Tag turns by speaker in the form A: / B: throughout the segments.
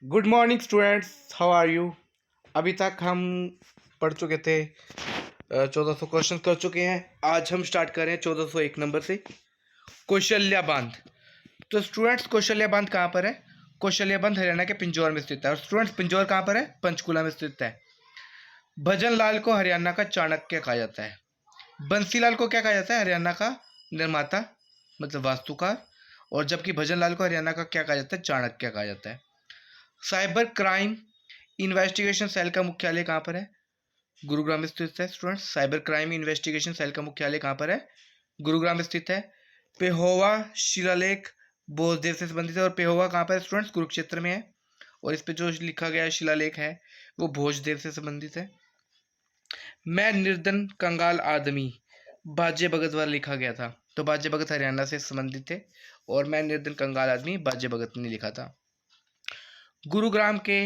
A: Good morning students, how are you. अभी तक हम पढ़ चुके थे 1400 क्वेश्चन कर चुके हैं। आज हम स्टार्ट कर रहे हैं 1401 नंबर से, कौशल्या बांध। तो स्टूडेंट्स, कौशल्या बांध कहाँ पर है? कौशल्या बांध हरियाणा के पिंजौर में स्थित है। और स्टूडेंट्स, पिंजौर कहाँ पर है? पंचकुला में स्थित है। भजन लाल को हरियाणा का चाणक्य कहा जाता है। बंसीलाल को क्या कहा जाता है? हरियाणा का निर्माता, मतलब वास्तुकार। और जबकि भजन लाल को हरियाणा का क्या कहा जाता है? चाणक्य कहा जाता है। साइबर क्राइम इन्वेस्टिगेशन सेल का मुख्यालय कहाँ पर है? गुरुग्राम में स्थित है। Students, cyber crime investigation cell का मुख्यालय कहाँ पर है? गुरुग्राम में स्थित है। पेहोवा शिलालेख बोधदेव से संबंधित है। और पेहोवा कहाँ पर है स्टूडेंट्स? कुरुक्षेत्र में है। और इस पे जो लिखा गया है शिलालेख है वो भोजदेव से संबंधित है। मैं निर्धन कंगाल आदमी बाजे भगत द्वारा लिखा गया था। तो बाजे भगत हरियाणा से संबंधित थे और मैं निर्धन कंगाल आदमी बाजे भगत ने लिखा था। गुरुग्राम के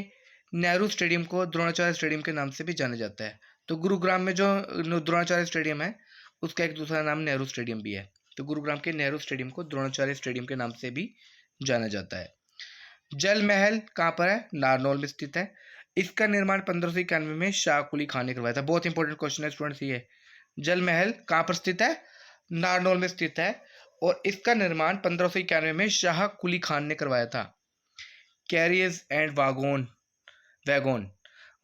A: नेहरू स्टेडियम को द्रोणाचार्य स्टेडियम के नाम से भी जाना जाता है। तो गुरुग्राम में जो द्रोणाचार्य स्टेडियम है उसका एक दूसरा नाम नेहरू स्टेडियम भी है। तो गुरुग्राम के नेहरू स्टेडियम को द्रोणाचार्य स्टेडियम के नाम से भी जाना जाता है। जल महल कहाँ पर है? नारनौल में स्थित है। इसका निर्माण 1591 में शाह कुली खान ने करवाया था। बहुत इंपॉर्टेंट क्वेश्चन है स्टूडेंट्स ये। जल महल कहाँ पर स्थित है? नारनौल में स्थित है। और इसका निर्माण 1591 में शाह कुली खान ने करवाया था। कैरियर्स एंड वैगोन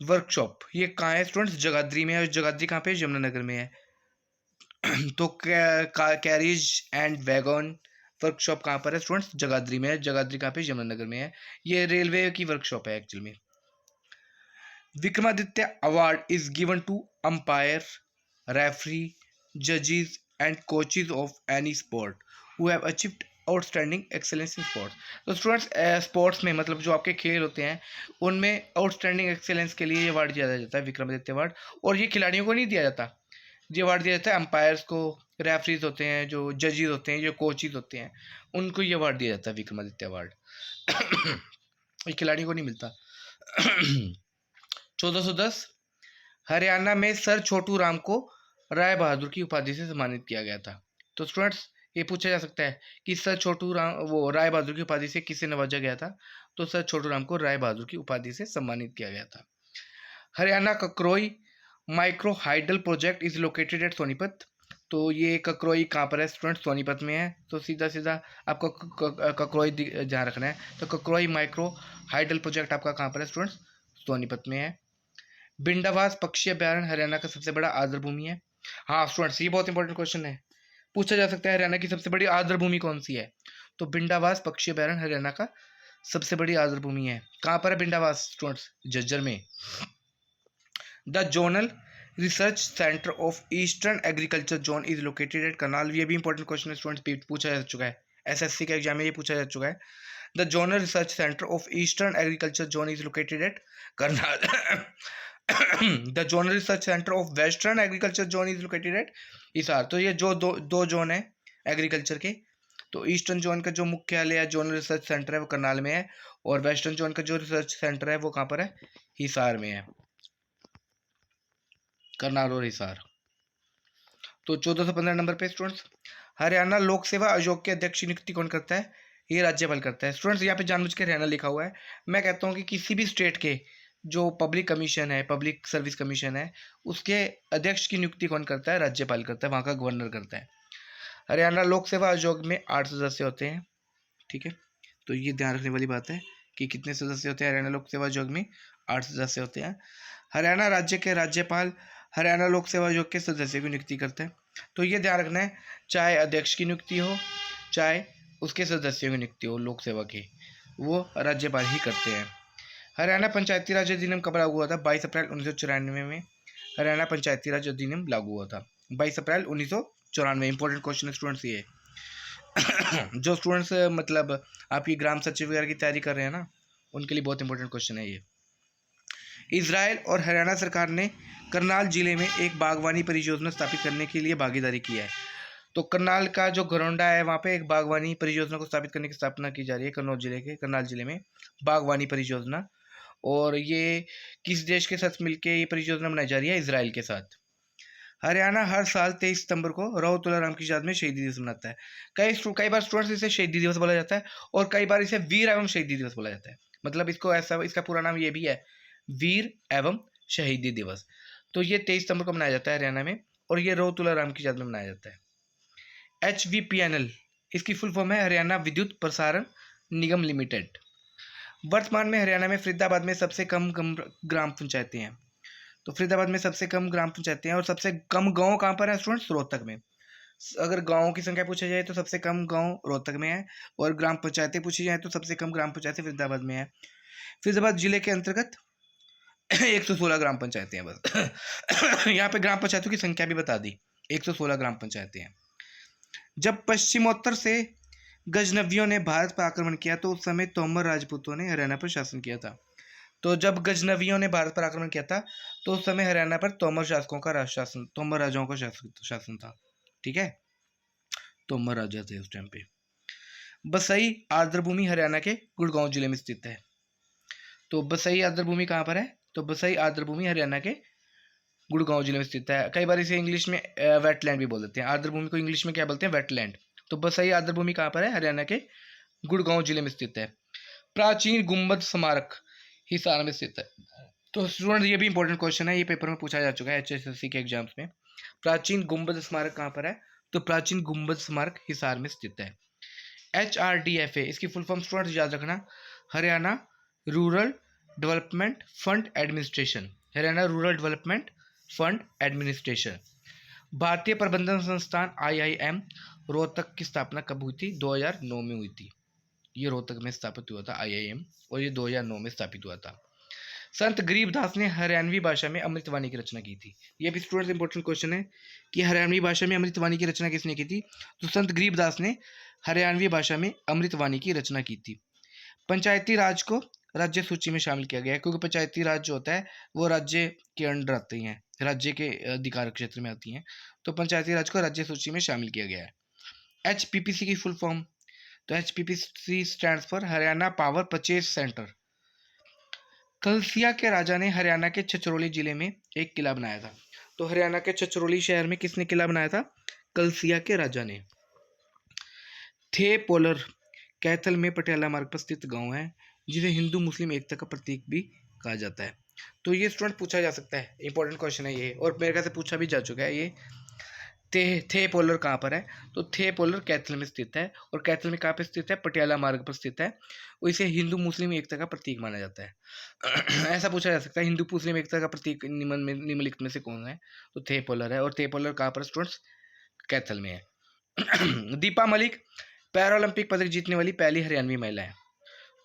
A: वर्कशॉप ये कहाँ है स्टूडेंट्स? जगाधरी में है। जगाधरी कहाँ पे? यमुनानगर में है। तो कैरियज एंड वैगन वर्कशॉप कहाँ पर है स्टूडेंट्स? जगाधरी में है। जगाधरी कहाँ पे? यमुनानगर में है। ये रेलवे की वर्कशॉप है एक्चुअल में। Vikramaditya award is given to umpire, referee, जजेस and coaches of any sport who have achieved outstanding excellence in sports. तो स्टूडेंट्स, स्पोर्ट्स में मतलब जो आपके खेल होते हैं उनमें आउटस्टैंडिंग एक्सेलेंस के लिए ये अवार्ड दिया जाता है, विक्रमादित्य अवार्ड। और ये खिलाड़ियों को नहीं दिया जाता, ये अवार्ड दिया जाता है अंपायर्स को, रेफरीज होते हैं, जो जजेस होते हैं, जो कोचेज होते हैं, उनको ये अवार्ड दिया जाता है, विक्रमादित्य अवार्ड। ये खिलाड़ियों को नहीं मिलता। 1410 हरियाणा में सर छोटू राम को राय बहादुर की उपाधि से सम्मानित किया गया था। तो स्टूडेंट्स, ये पूछा जा सकता है कि सर छोटू राम वो राय बहादुर की उपाधि से किसे नवाजा गया था? तो सर छोटू राम को राय बहादुर की उपाधि से सम्मानित किया गया था। Haryana Kakroi micro hydel project is located at Sonipat. तो ये ककरोई कहाँ पर है स्टूडेंट्स? सोनीपत में है। तो सीधा सीधा आपको ककरोई ध्यान रखना है। तो ककरोई माइक्रो हाइडल प्रोजेक्ट आपका कहाँ पर है स्टूडेंट्स? सोनीपत में है। बिंडावास पक्षी अभ्यारण्य हरियाणा का सबसे बड़ा आर्द्र भूमि है। हाँ स्टूडेंट्स, ये बहुत इंपॉर्टेंट क्वेश्चन है, पूछा जा सकता है हरियाणा की सबसे बड़ी आर्द्र भूमि कौन सी है? तो बिंडावास पक्षी अभ्यारण्य हरियाणा का सबसे बड़ी आर्द्र भूमि है। कहाँ पर है बिंडावास स्टूडेंट्स? झज्जर में। The zonal research centre of eastern agriculture zone is located eight Karnal. ये भी इंपॉर्टेंट क्वेश्चन है स्टूडेंट्स, पूछा जा चुका है, एसएससी के एग्जाम में ये पूछा जा चुका है। The zonal research centre of eastern agriculture zone is located eight Karnal. The zonal research centre of western agriculture zone is located eight Hisar. तो ये जो दो जोन है एग्रीकल्चर के, तो ईस्टर्न जोन का जो मुख्यालय है, जोनल रिसर्च सेंटर है, वो करनाल में है। और वेस्टर्न जोन का जो रिसर्च सेंटर है वो कहाँ पर है? हिसार में है। करनाल और हिसार। तो 1415 नंबर पे स्टूडेंट्स, हरियाणा लोक सेवा आयोग के अध्यक्ष की नियुक्ति कौन करता है? ये राज्यपाल करता है। स्टूडेंट्स, यहाँ पे जानबूझ के हरियाणा लिखा हुआ है। मैं कहता हूँ कि किसी भी स्टेट के जो पब्लिक कमीशन है, पब्लिक सर्विस कमीशन है, उसके अध्यक्ष की नियुक्ति कौन करता है? राज्यपाल करता है, वहाँ का गवर्नर करता है। हरियाणा लोक सेवा आयोग में 8 सदस्य होते हैं। ठीक है, तो ये ध्यान रखने वाली बात है कि कितने सदस्य होते हैं हरियाणा लोक सेवा आयोग में? 8 सदस्य होते हैं। हरियाणा राज्य के राज्यपाल हरियाणा लोक सेवा आयोग के सदस्य की नियुक्ति करते हैं। तो ये ध्यान रखना है, चाहे अध्यक्ष की नियुक्ति हो, चाहे उसके सदस्यों की नियुक्ति हो लोक सेवा की, वो राज्यपाल ही करते हैं। हरियाणा पंचायती राज अधिनियम कब लागू हुआ था? 22 अप्रैल 1994 में हरियाणा पंचायती राज अधिनियम लागू हुआ था। 22 अप्रैल 1994। इंपॉर्टेंट क्वेश्चन है स्टूडेंट्स ये। जो स्टूडेंट्स मतलब आपकी ग्राम सचिव वगैरह की तैयारी कर रहे हैं ना, उनके लिए बहुत इंपॉर्टेंट क्वेश्चन है ये। इजराइल और हरियाणा सरकार ने करनाल जिले में एक बागवानी परियोजना स्थापित करने के लिए भागीदारी की है। तो करनाल का जो घरौंडा है वहाँ पे एक बागवानी परियोजना को स्थापित करने की स्थापना की जा रही है, करनाल जिले में बागवानी परियोजना। और ये किस देश के साथ मिलकर ये परियोजना बनाई जा रही है? इजराइल के साथ। हरियाणा हर साल 23 सितंबर को राव तुलाराम की याद में शहीदी दिवस मनाता है। कई बार स्टूडेंट्स इसे शहीदी दिवस बोला जाता है और कई बार इसे वीर एवं शहीदी दिवस बोला जाता है। मतलब इसको ऐसा, इसका पूरा नाम ये भी है, वीर एवं शहीदी दिवस। तो ये 23 सितंबर को मनाया जाता है हरियाणा में, और ये रो तुलाराम की याद में मनाया जाता है। HVPNL, इसकी फुल फॉर्म है हरियाणा विद्युत प्रसारण निगम लिमिटेड। वर्तमान में हरियाणा में फरीदाबाद में सबसे कम ग्राम पंचायतें हैं। तो फरीदाबाद में सबसे कम ग्राम पंचायतें हैं, और सबसे कम गांव कहाँ पर है स्टूडेंट्स? रोहतक में। अगर गांवों की संख्या पूछी जाए तो सबसे कम गांव रोहतक में है, और ग्राम पंचायतें पूछी जाए तो सबसे कम ग्राम पंचायतें फरीदाबाद में है। फरीदाबाद जिले के अंतर्गत 116 ग्राम पंचायतें हैं बस। यहाँ पे ग्राम पंचायतों की संख्या भी बता दी, 116 ग्राम पंचायतें हैं। जब पश्चिमोत्तर से गजनवियों ने भारत पर आक्रमण किया तो उस समय तोमर राजपूतों ने हरियाणा पर शासन किया था। तो जब गजनवियों ने भारत पर आक्रमण किया था तो उस समय हरियाणा पर तोमर शासकों का शासन, तोमर राजाओं का शासन था। ठीक है, तोमर राजा थे उस टाइम पे। बसई आर्द्रभूमि हरियाणा के गुड़गांव जिले में स्थित है। तो बसई आर्द्रभूमि कहाँ पर है? तो बसई आर्द्रभूमि हरियाणा के गुड़गांव जिले में स्थित है। कई बार इसे इंग्लिश में वेटलैंड भी बोल देते हैं। आर्द्रभूमि को इंग्लिश में क्या बोलते हैं? वेटलैंड। तो बसई आर्द्रभूमि कहाँ पर है? हरियाणा के गुड़गांव जिले में स्थित है। प्राचीन गुंबद स्मारक हिसार में स्थित है। तो स्टूडेंट ये भी इंपॉर्टेंट क्वेश्चन है, ये पेपर में पूछा जा चुका है HSSC के एग्जाम्स में। प्राचीन गुंबद स्मारक कहाँ पर है? तो प्राचीन गुंबद स्मारक हिसार में स्थित है। HRDFA, इसकी फुल फॉर्म स्टूडेंट याद रखना, Haryana rural development fund administration. Haryana rural development fund administration. भारतीय प्रबंधन संस्थान IIM रोहतक की स्थापना कब हुई थी? 2009 में हुई थी। ये रोहतक में स्थापित हुआ था IIM, और ये 2009 में स्थापित हुआ था। संत गरीबदास ने हरियाणवी भाषा में अमृतवाणी की रचना की थी। ये भी स्टूडेंट्स इंपॉर्टेंट क्वेश्चन है कि हरियाणवी भाषा में अमृतवाणी की रचना किसने की थी? तो संत गरीबदास ने हरियाणवी भाषा में अमृतवाणी की रचना की थी। पंचायती राज को राज्य सूची में शामिल किया गया है, क्योंकि पंचायती राज जो होता है वो राज्य के अंडर आती हैं, राज्य के अधिकार क्षेत्र में आती हैं। तो पंचायती राज को राज्य सूची में शामिल किया गया है। HPPC की फुल फॉर्म, तो HPPC stands for Haryana power purchase centre. Kalsia के राजा ने हरियाणा के छछरौली जिले में एक किला बनाया था। तो हरियाणा के छछरौली शहर में किसने किला बनाया था? कलसिया के राजा ने। थे पोलर कैथल में पटियाला मार्ग पर स्थित गांव है, जिसे हिंदू मुस्लिम एकता का प्रतीक भी कहा जाता है। तो ये स्टूडेंट पूछा जा सकता है, इंपॉर्टेंट क्वेश्चन है ये, और मेरे ख्याल से पूछा भी जा चुका है ये। थे पोलर कहाँ पर है? तो थे पोलर कैथल में स्थित है, और कैथल में कहाँ पे स्थित है? पटियाला मार्ग पर स्थित है। और इसे हिंदू मुस्लिम एकता का प्रतीक माना जाता है। ऐसा पूछा जा सकता है, हिंदू मुस्लिम एकता का प्रतीक निम्नलिखित में से कौन है? तो थे पोलर है, और थे पोलर कहाँ पर स्टूडेंट्स? कैथल में है। दीपा मलिक पैरालंपिक पदक जीतने वाली पहली हरियाणवी महिला है।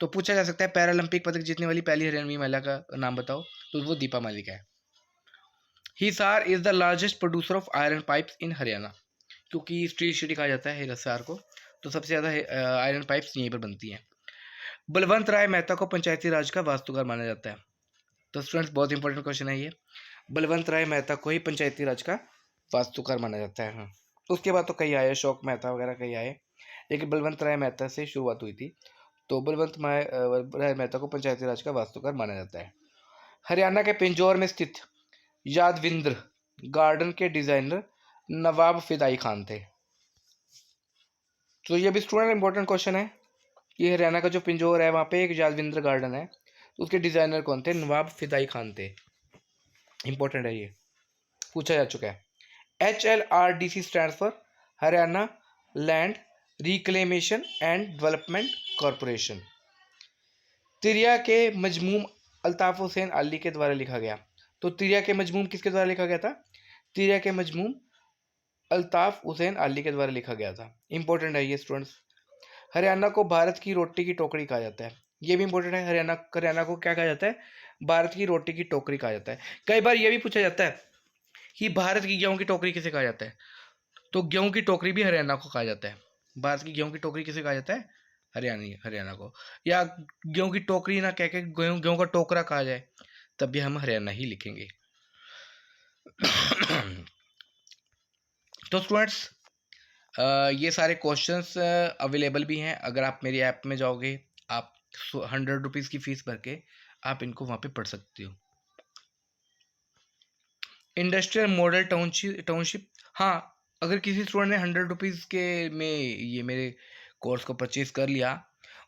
A: तो पूछा जा सकता है पैरालंपिक पदक जीतने वाली पहली हरियाणवी महिला का नाम बताओ, तो वो दीपा मलिक है। Hisar is the largest producer of iron pipes in Haryana, क्योंकि स्टील सिटी कहा जाता है हिसार को, तो सबसे ज़्यादा आयरन पाइप्स यहीं पर बनती हैं। बलवंत राय मेहता को पंचायती राज का वास्तुकार माना जाता है। तो स्टूडेंट्स बहुत इंपॉर्टेंट क्वेश्चन है ये, बलवंत राय मेहता को ही पंचायती राज का वास्तुकार माना जाता है। हाँ, उसके बाद तो कई आए, अशोक मेहता वगैरह कई आए, लेकिन बलवंत राय मेहता से शुरुआत हुई थी। तो बलवंत राय मेहता को पंचायती राज का वास्तुकार माना जाता है। हरियाणा के पिंजौर में स्थित यादविंद्र गार्डन के डिजाइनर नवाब फिदाई खान थे। तो ये भी स्टूडेंट इंपॉर्टेंट क्वेश्चन है कि हरियाणा का जो पिंजौर है वहाँ पे एक यादविंद्र गार्डन है, तो उसके डिजाइनर कौन थे? नवाब फिदाई खान थे। इंपॉर्टेंट है, ये पूछा जा चुका है। HLRDC stands for Haryana land reclamation and development corporation. तिरिया के मजमूम अल्ताफ हुसैन अली के द्वारा लिखा गया। तो तिरिया के मजमूम किसके द्वारा लिखा गया था? तिरिया के मजमूम अल्ताफ हुसैन अली के द्वारा लिखा गया था। इंपॉर्टेंट है ये स्टूडेंट्स। हरियाणा को भारत की रोटी की टोकरी कहा जाता है। ये भी इंपॉर्टेंट है, हरियाणा को क्या कहा जाता है? भारत की रोटी की टोकरी कहा जाता है। कई बार ये भी पूछा जाता है कि भारत की गेहूं की टोकरी किसे कहा जाता है? तो गेहूं की टोकरी भी हरियाणा को कहा जाता है। भारत की गेहूं की टोकरी किसे कहा जाता है? हरियाणा को। या गेहूं की टोकरी ना कह के गेहूं का टोकरा कहा जाए, तब भी हम हरियाणा ही लिखेंगे। तो स्टूडेंट्स ये सारे क्वेश्चंस अवेलेबल भी हैं। अगर आप मेरी ऐप में जाओगे, आप 100 रुपीज़ की फीस भर के आप इनको वहाँ पे पढ़ सकते हो। इंडस्ट्रियल मॉडल टाउनशिप, हाँ, अगर किसी स्टूडेंट ने 100 रुपीज़ के में ये मेरे कोर्स को परचेज कर लिया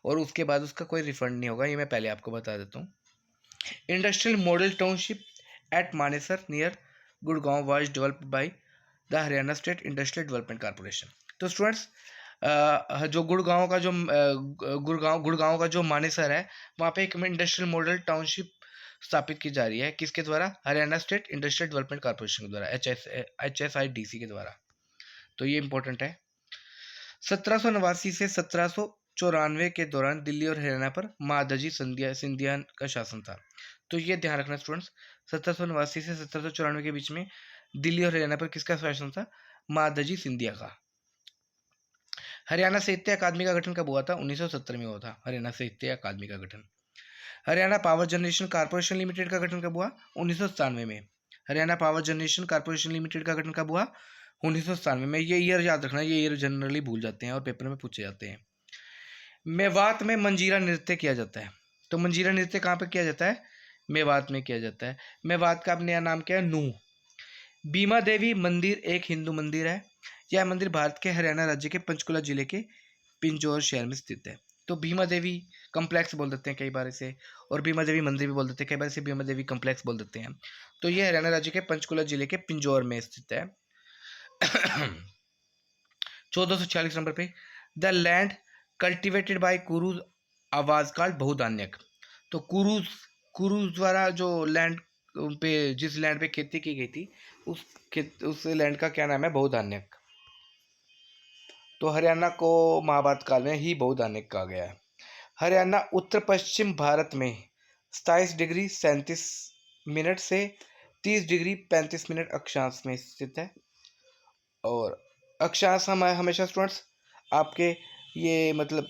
A: और उसके बाद उसका कोई रिफंड नहीं होगा, ये मैं पहले आपको बता देता हूँ। Industrial model township at Manesar near Gurgaon was developed by the Haryana state industrial development corporation. तो स्टूडेंट्स जो गुड़गांव का जो मानेसर है, वहाँ पे एक इंडस्ट्रियल मॉडल टाउनशिप स्थापित की जा रही है, किसके द्वारा? Haryana state industrial development corporation के द्वारा, HSIDC के द्वारा। तो ये इंपॉर्टेंट है। 1789 से 1794 के दौरान दिल्ली और हरियाणा पर महादजी सिंधिया का शासन था। तो ये ध्यान रखना स्टूडेंट्स, 1789 से 1794 के बीच में दिल्ली और हरियाणा पर किसका शासन था? महादजी सिंधिया का। हरियाणा साहित्य अकादमी का गठन कब हुआ था? 1970 में हुआ था हरियाणा साहित्य अकादमी का गठन। Haryana power generation corporation limited का गठन कब हुआ? 1997 में। Haryana power generation corporation limited का गठन कब हुआ? 1997 में। ये ईयर याद रखना, ये ईयर जनरली भूल जाते हैं और पेपर में पूछे जाते हैं। मेवात में मंजीरा नृत्य किया जाता है। तो मंजीरा नृत्य कहाँ पे किया जाता है? मेवात में किया जाता है। मेवात का नया नाम क्या है? नूह। बीमा देवी मंदिर एक हिंदू मंदिर है। यह मंदिर भारत के हरियाणा राज्य के पंचकुला जिले के पिंजौर शहर में स्थित है। तो भीमा देवी कम्प्लेक्स बोल देते हैं कई बार इसे, और भीमा देवी मंदिर भी बोल देते हैं कई बार इसे, भीमा देवी कम्प्लेक्स बोल देते हैं। तो ये हरियाणा राज्य के पंचकुला जिले के पिंजौर में स्थित है। 1446 नंबर पे, द लैंड कल्टिवेटेड बाय कुरुज आवाज काल बहुधान्यक। तो कुरुज द्वारा जो लैंड पे, जिस लैंड पे खेती की गई थी, उस लैंड का क्या नाम है? बहुधान्यक। तो हरियाणा को महाभारत काल में ही बहुधान्यक कहा गया है। हरियाणा उत्तर पश्चिम भारत में 27 डिग्री 37 मिनट से 30 डिग्री 35 मिनट अक्षांश में स्थित है। और अक्षांश हम हमेशा स्टूडेंट्स आपके ये मतलब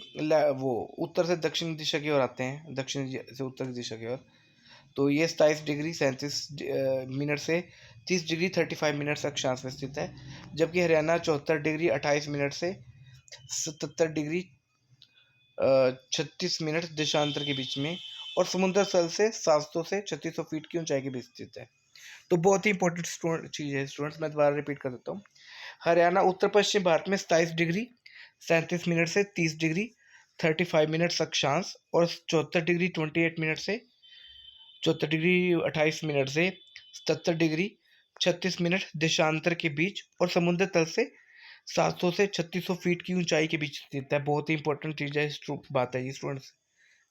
A: वो उत्तर से दक्षिण दिशा की ओर आते हैं, दक्षिण से उत्तर दिशा की ओर। तो ये 27 डिग्री 37 मिनट से 30 डिग्री 35 मिनट अक्षांश में स्थित है। जबकि हरियाणा 74 डिग्री 28 मिनट से 77 डिग्री 36 मिनट देशांतर के बीच में और समुद्र तल से 700 से 3600 फीट की ऊंचाई के बीच स्थित है। तो बहुत ही इंपॉर्टेंट चीज़ है स्टूडेंट्स, मैं दोबारा रिपीट कर देता हूँ। हरियाणा उत्तर पश्चिम भारत में 27 डिग्री 37 मिनट से 30 डिग्री 35 मिनट अक्षांश और 74 डिग्री 28 मिनट से 74 डिग्री 28 मिनट से 77 डिग्री 36 मिनट देशांतर के बीच और समुद्र तल से 700 से 3600 फीट की ऊंचाई के बीच स्थित है। बहुत ही इंपॉर्टेंट चीज़ है, बात है ये स्टूडेंट्स,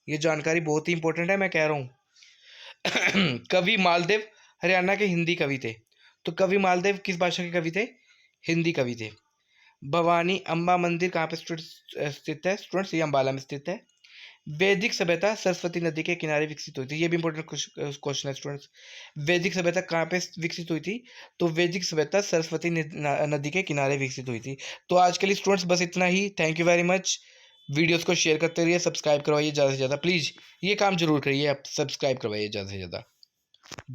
A: ये जानकारी बहुत ही इंपॉर्टेंट है, मैं कह रहा हूँ। कवि मालदेव हरियाणा के हिंदी कवि थे। तो कवि मालदेव किस भाषा के कवि थे? हिंदी कवि थे। भवानी अम्बा मंदिर कहाँ पे स्थित है स्टूडेंट्स? ये अम्बाला में स्थित है। वैदिक सभ्यता सरस्वती नदी के किनारे विकसित हुई थी। ये भी इंपॉर्टेंट क्वेश्चन है स्टूडेंट्स। वैदिक सभ्यता कहाँ पे विकसित हुई थी? तो वैदिक सभ्यता सरस्वती नदी के किनारे विकसित हुई थी। तो आज के लिए स्टूडेंट्स बस इतना ही। Thank you very much. Videos को शेयर करते रहिए, सब्सक्राइब करवाइए ज़्यादा से ज़्यादा, प्लीज़ ये काम जरूर करिए, आप सब्सक्राइब करवाइए ज़्यादा से ज़्यादा।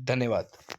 A: धन्यवाद।